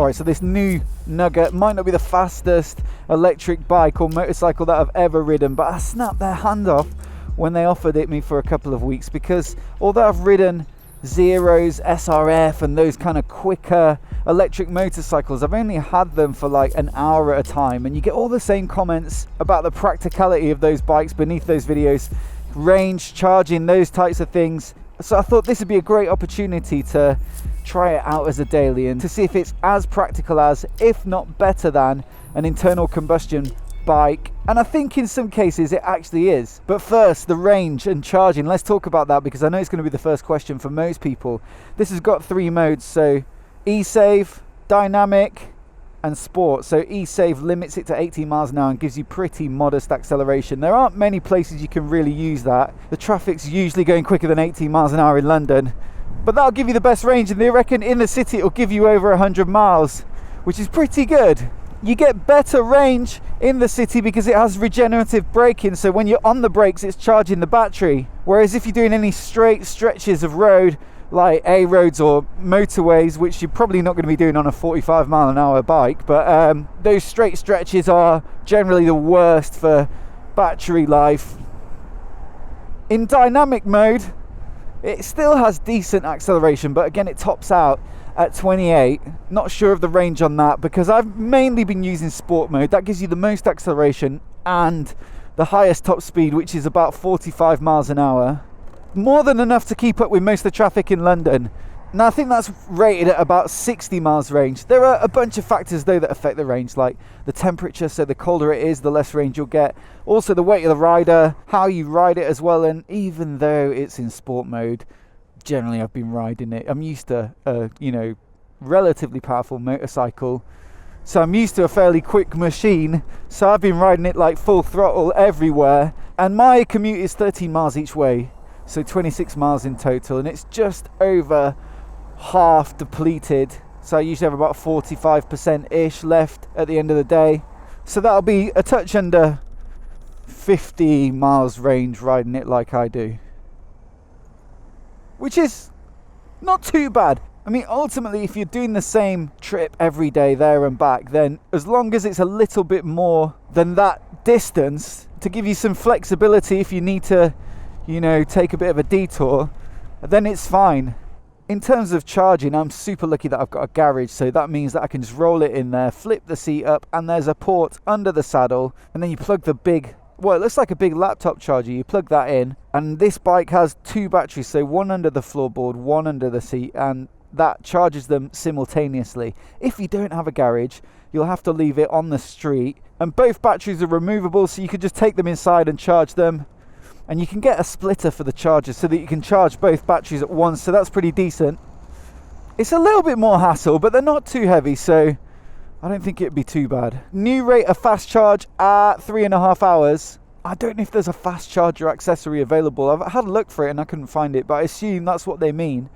Right, so this new Nugget might not be the fastest electric bike or motorcycle that I've ever ridden, but I snapped their hand off when they offered it me for a couple of weeks, because although I've ridden Zeros, SRF and those kind of quicker electric motorcycles, I've only had them for like an hour at a time, and you get all the same comments about the practicality of those bikes beneath those videos, range, charging, those types of things. So I thought this would be a great opportunity to try it out as a daily and to see if it's as practical as, if not better than, an internal combustion bike. And I think in some cases it actually is. But first, the range and charging. Let's talk about that, because I know it's going to be the first question for most people. This has got 3 modes, so e-save, dynamic and sport. So e-save limits it to 18 miles an hour and gives you pretty modest acceleration. There aren't many places you can really use that. The traffic's usually going quicker than 18 miles an hour in London, but that'll give you the best range, and they reckon in the city it'll give you over 100 miles, which is pretty good. You get better range in the city because it has regenerative braking, so when you're on the brakes it's charging the battery, whereas if you're doing any straight stretches of road like A roads or motorways, which you're probably not going to be doing on a 45 mile an hour bike, but those straight stretches are generally the worst for battery life. In dynamic mode it still has decent acceleration, but again it tops out at 28. Not sure of the range on that, because I've mainly been using sport mode. That gives you the most acceleration and the highest top speed, which is about 45 miles an hour. More than enough to keep up with most of the traffic in London. Now I think that's rated at about 60 miles range. There are a bunch of factors though that affect the range, like the temperature, so the colder it is the less range you'll get. Also the weight of the rider, how you ride it as well, and even though it's in sport mode, generally I've been riding it. I'm used to a relatively powerful motorcycle, so I'm used to a fairly quick machine, so I've been riding it like full throttle everywhere, and my commute is 13 miles each way. So 26 miles in total, and it's just over half depleted. So I usually have about 45%-ish left at the end of the day. So that'll be a touch under 50 miles range riding it like I do, which is not too bad. I mean, ultimately, if you're doing the same trip every day there and back, then as long as it's a little bit more than that distance to give you some flexibility if you need to take a bit of a detour, then it's fine. In terms of charging, I'm super lucky that I've got a garage, so that means that I can just roll it in there, flip the seat up, and there's a port under the saddle, and then you plug the big, well, it looks like a big laptop charger, you plug that in, and this bike has 2 batteries, so one under the floorboard, one under the seat, and that charges them simultaneously. If you don't have a garage, you'll have to leave it on the street, and both batteries are removable, so you could just take them inside and charge them. And you can get a splitter for the charger so that you can charge both batteries at once, so that's pretty decent. It's a little bit more hassle, but they're not too heavy, so I don't think it'd be too bad. New rate of fast charge at 3.5 hours. I don't know if there's a fast charger accessory available. I've had a look for it and I couldn't find it, but I assume that's what they mean.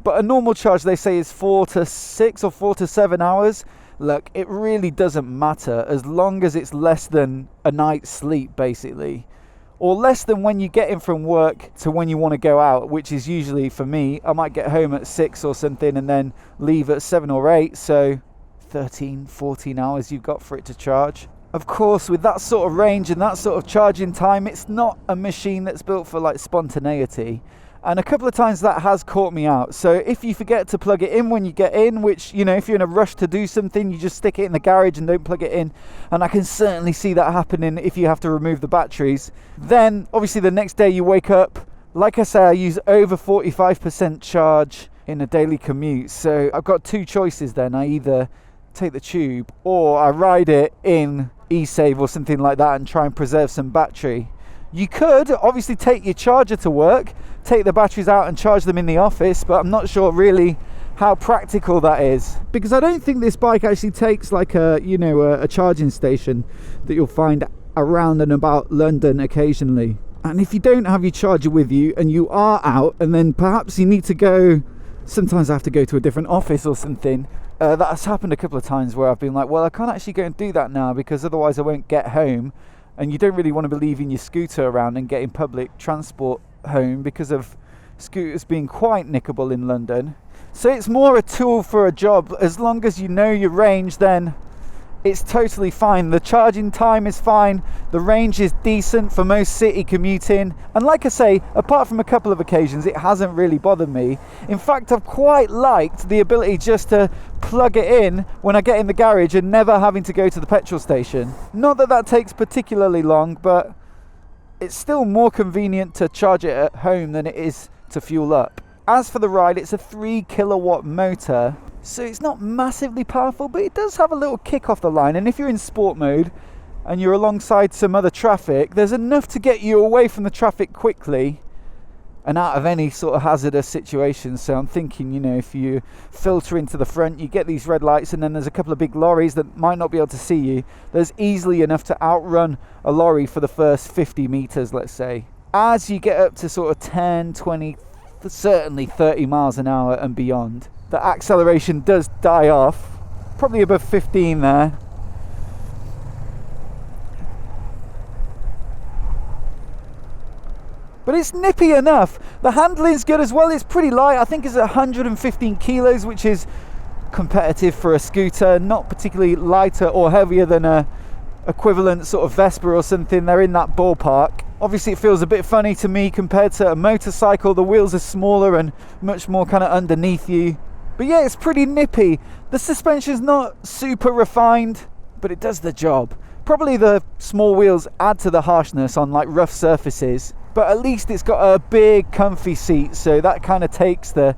But a normal charge they say is 4 to 6 or 4 to 7 hours. Look, it really doesn't matter as long as it's less than a night's sleep, basically. Or less than when you get in from work to when you want to go out, which is usually, for me, I might get home at 6 or something and then leave at 7 or 8, so 13, 14 hours you've got for it to charge. Of course, with that sort of range and that sort of charging time, it's not a machine that's built for like spontaneity. And a couple of times that has caught me out. So if you forget to plug it in when you get in, which, if you're in a rush to do something, you just stick it in the garage and don't plug it in. And I can certainly see that happening if you have to remove the batteries. Then, obviously, the next day you wake up. Like I say, I use over 45% charge in a daily commute. So I've got 2 choices then. I either take the tube or I ride it in e-save or something like that and try and preserve some battery. You could obviously take your charger to work, take the batteries out and charge them in the office, but I'm not sure really how practical that is, because I don't think this bike actually takes like a charging station that you'll find around and about London occasionally. And if you don't have your charger with you and you are out and then perhaps you need to go, sometimes I have to go to a different office or something, that has happened a couple of times where I've been like, well, I can't actually go and do that now because otherwise I won't get home. And you don't really want to be leaving your scooter around and getting public transport home because of scooters being quite nickable in London. So it's more a tool for a job. As long as you know your range, then it's totally fine. The charging time is fine, the range is decent for most city commuting, and like I say, apart from a couple of occasions, it hasn't really bothered me. In fact, I've quite liked the ability just to plug it in when I get in the garage and never having to go to the petrol station. Not that that takes particularly long, but it's still more convenient to charge it at home than it is to fuel up. As for the ride, it's a 3 kilowatt motor, so it's not massively powerful, but it does have a little kick off the line, and if you're in sport mode and you're alongside some other traffic, there's enough to get you away from the traffic quickly and out of any sort of hazardous situation. So I'm thinking, you know, if you filter into the front, you get these red lights, and then there's a couple of big lorries that might not be able to see you. There's easily enough to outrun a lorry for the first 50 meters, let's say. As you get up to sort of 10, 20, certainly 30 miles an hour and beyond, the acceleration does die off, probably above 15 there. But it's nippy enough. The handling's good as well. It's pretty light. I think it's 115 kilos, which is competitive for a scooter. Not particularly lighter or heavier than a equivalent sort of Vespa or something. They're in that ballpark. Obviously it feels a bit funny to me compared to a motorcycle. The wheels are smaller and much more kind of underneath you. But yeah, it's pretty nippy. The suspension's not super refined, but it does the job. Probably the small wheels add to the harshness on like rough surfaces, but at least it's got a big comfy seat, so that kind of takes the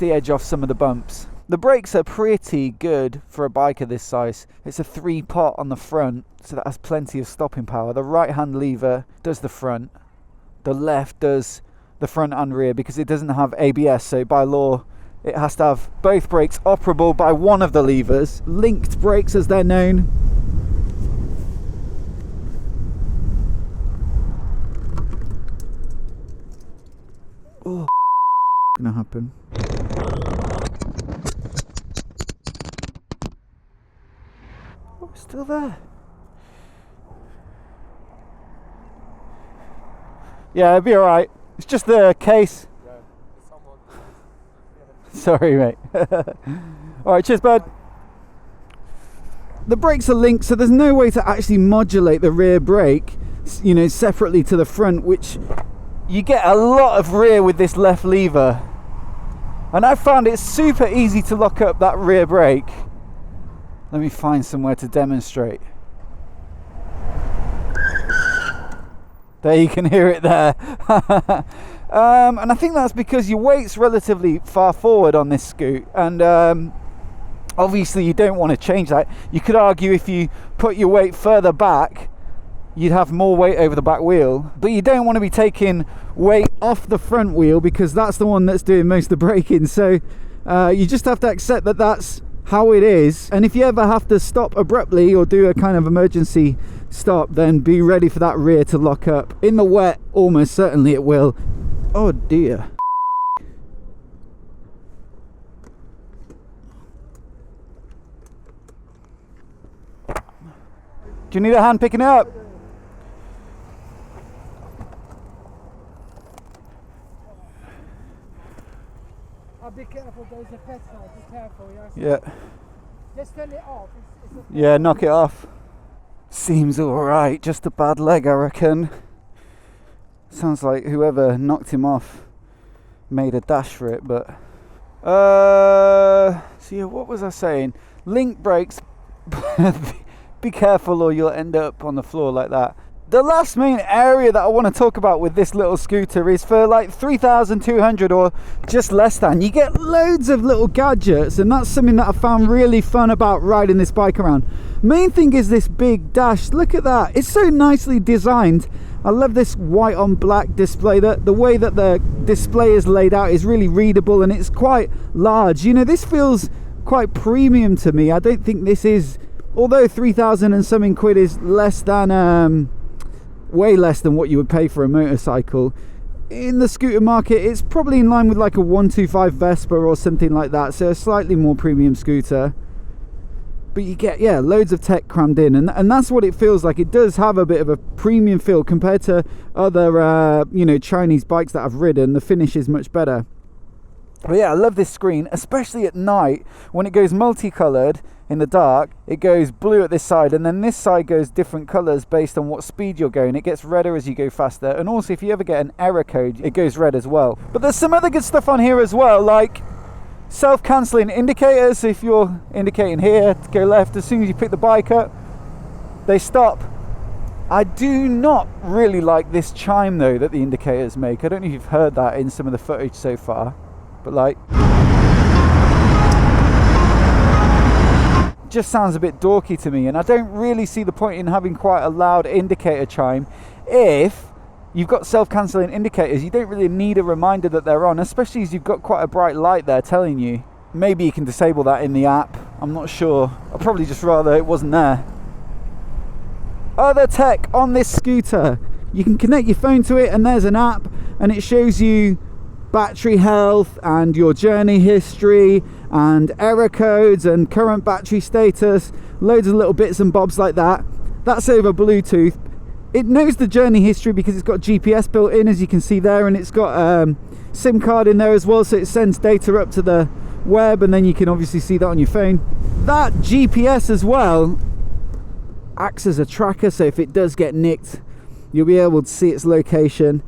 edge off some of the bumps. The brakes are pretty good for a bike of this size. It's a 3-pot on the front, so that has plenty of stopping power. The right hand lever does the front, the left does the front and rear, because it doesn't have ABS, so by law it has to have both brakes operable by one of the levers. Linked brakes as they're known. Oh, gonna happen. Oh, it's still there. Yeah, it'll be alright. It's just the case. Yeah, someone. Sorry, mate. Alright, cheers, bud. The brakes are linked, so there's no way to actually modulate the rear brake, you know, separately to the front, which you get a lot of rear with this left lever. And I found it super easy to lock up that rear brake. Let me find somewhere to demonstrate. There, you can hear it there. And I think that's because your weight's relatively far forward on this scoot, and obviously you don't want to change that. You could argue if you put your weight further back, you'd have more weight over the back wheel, but you don't want to be taking weight off the front wheel, because that's the one that's doing most of the braking. So you just have to accept that that's how it is, and if you ever have to stop abruptly or do a kind of emergency stop, then be ready for that rear to lock up. In the wet, almost certainly it will. Oh dear. Do you need a hand picking it up? Be careful, there's a petrol, be careful, yes? Yeah. Just turn it off. It's Yeah, knock it off. Seems alright, just a bad leg, I reckon. Sounds like whoever knocked him off made a dash for it, but... So yeah, what was I saying? Link brakes, be careful or you'll end up on the floor like that. The last main area that I want to talk about with this little scooter is for like 3,200 or just less than. You get loads of little gadgets, and that's something that I found really fun about riding this bike around. Main thing is this big dash. Look at that. It's so nicely designed. I love this white on black display. The way that the display is laid out is really readable, and it's quite large. You know, this feels quite premium to me. I don't think this is, although 3,000 and something quid is less than way less than what you would pay for a motorcycle. In the scooter market, it's probably in line with like a 125 Vespa or something like that, so a slightly more premium scooter. But you get, yeah, loads of tech crammed in, and that's what it feels like. It does have a bit of a premium feel compared to other you know, Chinese bikes that I've ridden. The finish is much better. But yeah, I love this screen, especially at night when it goes multicolored. In the dark, it goes blue at this side, and then this side goes different colors based on what speed you're going. It gets redder as you go faster, and also if you ever get an error code, it goes red as well. But there's some other good stuff on here as well, like self-cancelling indicators. If you're indicating here to go left, as soon as you pick the bike up, they stop. I do not really like this chime though that the indicators make. I don't know if you've heard that in some of the footage so far, but like, just sounds a bit dorky to me, and I don't really see the point in having quite a loud indicator chime. If you've got self-cancelling indicators, you don't really need a reminder that they're on, especially as you've got quite a bright light there telling you. Maybe you can disable that in the app, I'm not sure. I'd probably just rather it wasn't there. Other tech on this scooter, you can connect your phone to it, and there's an app, and it shows you battery health and your journey history and error codes and current battery status, loads of little bits and bobs like that. That's over Bluetooth. It knows the journey history because it's got GPS built in, as you can see there, and it's got a SIM card in there as well, so it sends data up to the web, and then you can obviously see that on your phone. That GPS as well acts as a tracker, so if it does get nicked, you'll be able to see its location.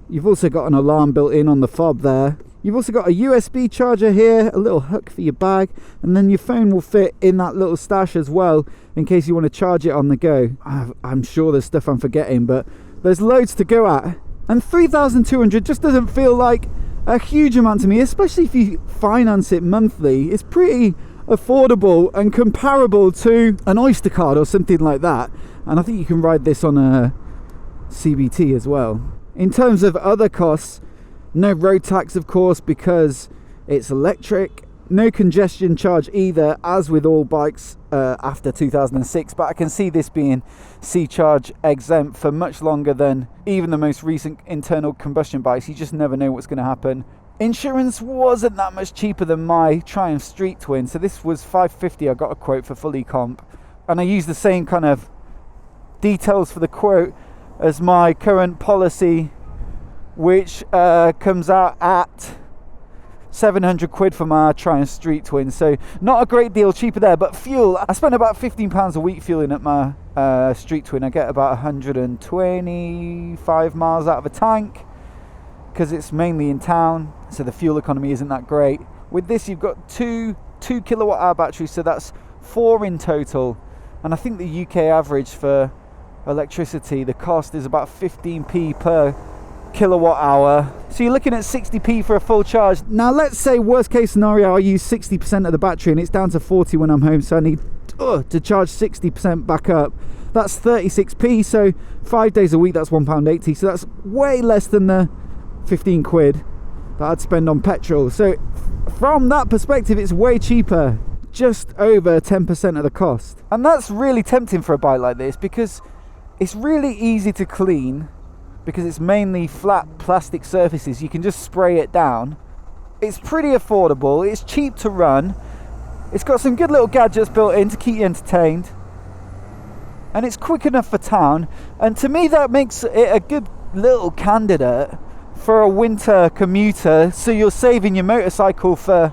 You've also got an alarm built in on the fob there. You've also got a USB charger here, a little hook for your bag, and then your phone will fit in that little stash as well in case you want to charge it on the go. I'm sure there's stuff I'm forgetting, but there's loads to go at. And 3,200 just doesn't feel like a huge amount to me, especially if you finance it monthly. It's pretty affordable and comparable to an Oyster card or something like that. And I think you can ride this on a CBT as well. In terms of other costs, no road tax of course because it's electric, no congestion charge either, as with all bikes after 2006, but I can see this being C-charge exempt for much longer than even the most recent internal combustion bikes. You just never know what's going to happen. Insurance wasn't that much cheaper than my Triumph Street Twin, so this was $550. I got a quote for fully comp, and I used the same kind of details for the quote as my current policy, which comes out at 700 quid for my Triumph Street Twin, so not a great deal cheaper there. But fuel, I spend about £15 a week fueling at my Street Twin. I get about 125 miles out of a tank because it's mainly in town, so the fuel economy isn't that great. With this you've got two kilowatt hour batteries, so that's 4 in total, and I think the UK average for electricity, the cost is about 15p per kilowatt hour, so you're looking at 60p for a full charge. Now let's say worst case scenario I use 60% of the battery and it's down to 40 when I'm home, so I need to charge 60% back up. That's 36p, so 5 days a week that's £1.80, so that's way less than the 15 quid that I'd spend on petrol. So from that perspective it's way cheaper, just over 10% of the cost. And that's really tempting for a bike like this because it's really easy to clean because it's mainly flat plastic surfaces. You can just spray it down. It's pretty affordable, it's cheap to run, it's got some good little gadgets built in to keep you entertained, and it's quick enough for town. And to me that makes it a good little candidate for a winter commuter, so you're saving your motorcycle for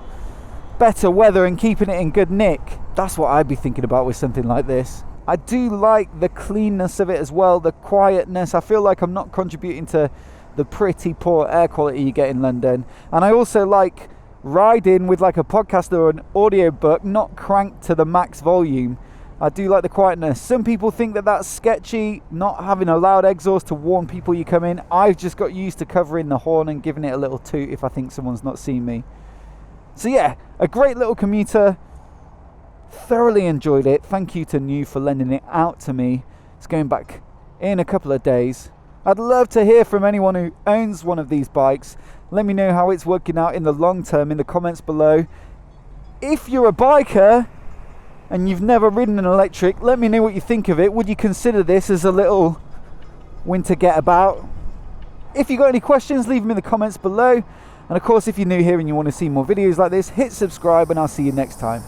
better weather and keeping it in good nick. That's what I'd be thinking about with something like this. I do like the cleanness of it as well, the quietness. I feel like I'm not contributing to the pretty poor air quality you get in London. And I also like riding with like a podcast or an audiobook, not cranked to the max volume. I do like the quietness. Some people think that that's sketchy, not having a loud exhaust to warn people you come in. I've just got used to covering the horn and giving it a little toot if I think someone's not seen me. So yeah, a great little commuter. Thoroughly enjoyed it. Thank you to NIU for lending it out to me. It's going back in a couple of days. I'd love to hear from anyone who owns one of these bikes. Let me know how it's working out in the long term in the comments below. If you're a biker and you've never ridden an electric, let me know what you think of it. Would you consider this as a little winter get about? If you got any questions, leave them in the comments below. And of course, if you're new here and you want to see more videos like this, hit subscribe and I'll see you next time.